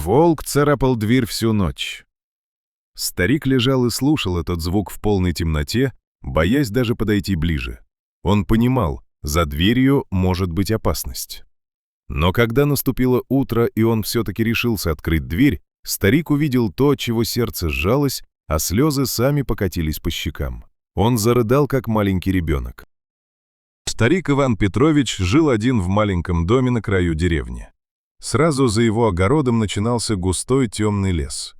Волк царапал дверь всю ночь. Старик лежал и слушал этот звук в полной темноте, боясь даже подойти ближе. Он понимал, за дверью может быть опасность. Но когда наступило утро, и он все-таки решился открыть дверь, старик увидел то, от чего сердце сжалось, а слезы сами покатились по щекам. Он зарыдал, как маленький ребенок. Старик Иван Петрович жил один в маленьком доме на краю деревни. Сразу за его огородом начинался густой темный лес.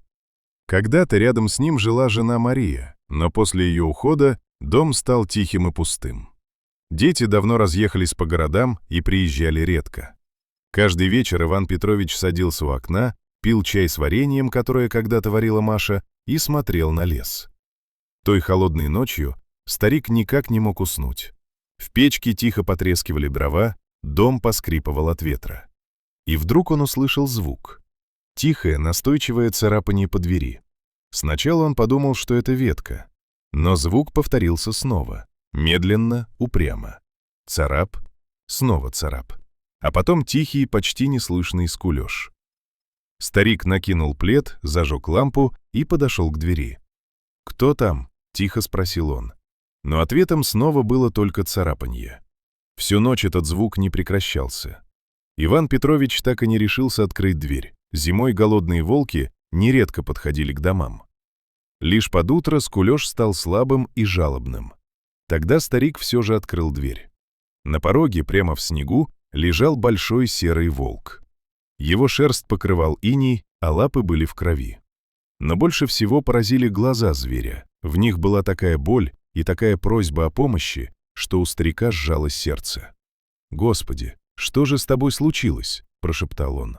Когда-то рядом с ним жила жена Мария, но после ее ухода дом стал тихим и пустым. Дети давно разъехались по городам и приезжали редко. Каждый вечер Иван Петрович садился у окна, пил чай с вареньем, которое когда-то варила Маша, и смотрел на лес. Той холодной ночью старик никак не мог уснуть. В печке тихо потрескивали дрова, дом поскрипывал от ветра. И вдруг он услышал звук. Тихое, настойчивое царапание по двери. Сначала он подумал, что это ветка. Но звук повторился снова. Медленно, упрямо. Царап, снова царап. А потом тихий, почти неслышный скулёж. Старик накинул плед, зажег лампу и подошел к двери. «Кто там?» — тихо спросил он. Но ответом снова было только царапанье. Всю ночь этот звук не прекращался. Иван Петрович так и не решился открыть дверь. Зимой голодные волки нередко подходили к домам. Лишь под утро скулёж стал слабым и жалобным. Тогда старик все же открыл дверь. На пороге, прямо в снегу, лежал большой серый волк. Его шерсть покрывал иней, а лапы были в крови. Но больше всего поразили глаза зверя. В них была такая боль и такая просьба о помощи, что у старика сжалось сердце. «Господи, что же с тобой случилось?» – прошептал он.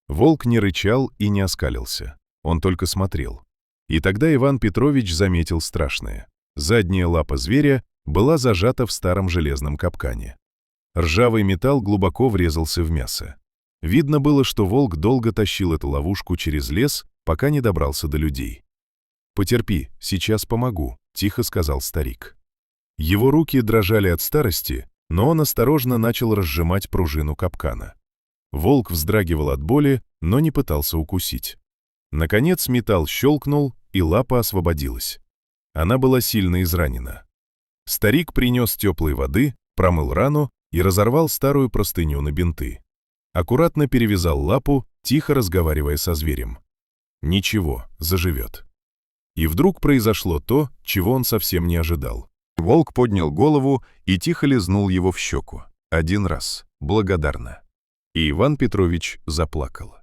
Волк не рычал и не оскалился. Он только смотрел. И тогда Иван Петрович заметил страшное. Задняя лапа зверя была зажата в старом железном капкане. Ржавый металл глубоко врезался в мясо. Видно было, что волк долго тащил эту ловушку через лес, пока не добрался до людей. «Потерпи, сейчас помогу», — тихо сказал старик. Его руки дрожали от старости, но он осторожно начал разжимать пружину капкана. Волк вздрагивал от боли, но не пытался укусить. Наконец металл щелкнул, и лапа освободилась. Она была сильно изранена. Старик принес теплой воды, промыл рану и разорвал старую простыню на бинты. Аккуратно перевязал лапу, тихо разговаривая со зверем. Ничего, заживет. И вдруг произошло то, чего он совсем не ожидал. Волк поднял голову и тихо лизнул его в щеку. Один раз, благодарно. И Иван Петрович заплакал.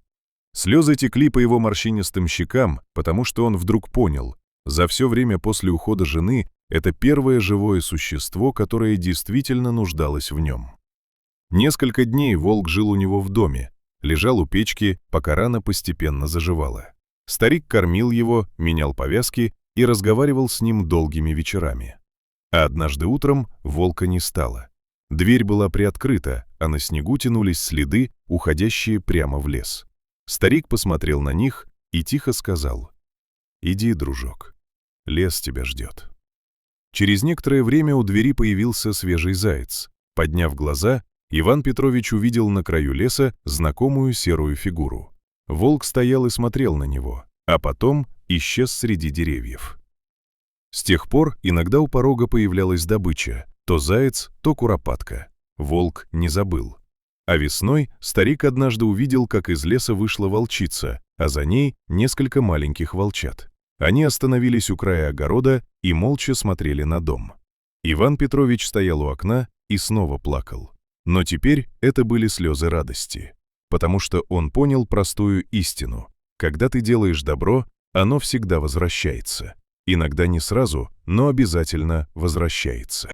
Слезы текли по его морщинистым щекам, потому что он вдруг понял, за все время после ухода жены это первое живое существо, которое действительно нуждалось в нем. Несколько дней волк жил у него в доме, лежал у печки, пока рана постепенно заживала. Старик кормил его, менял повязки и разговаривал с ним долгими вечерами. А однажды утром волка не стало. Дверь была приоткрыта, а на снегу тянулись следы, уходящие прямо в лес. Старик посмотрел на них и тихо сказал: «Иди, дружок, лес тебя ждет». Через некоторое время у двери появился свежий заяц. Подняв глаза, Иван Петрович увидел на краю леса знакомую серую фигуру. Волк стоял и смотрел на него, а потом исчез среди деревьев. С тех пор иногда у порога появлялась добыча, то заяц, то куропатка. Волк не забыл. А весной старик однажды увидел, как из леса вышла волчица, а за ней несколько маленьких волчат. Они остановились у края огорода и молча смотрели на дом. Иван Петрович стоял у окна и снова плакал. Но теперь это были слезы радости, потому что он понял простую истину. Когда ты делаешь добро, оно всегда возвращается. Иногда не сразу, но обязательно возвращается.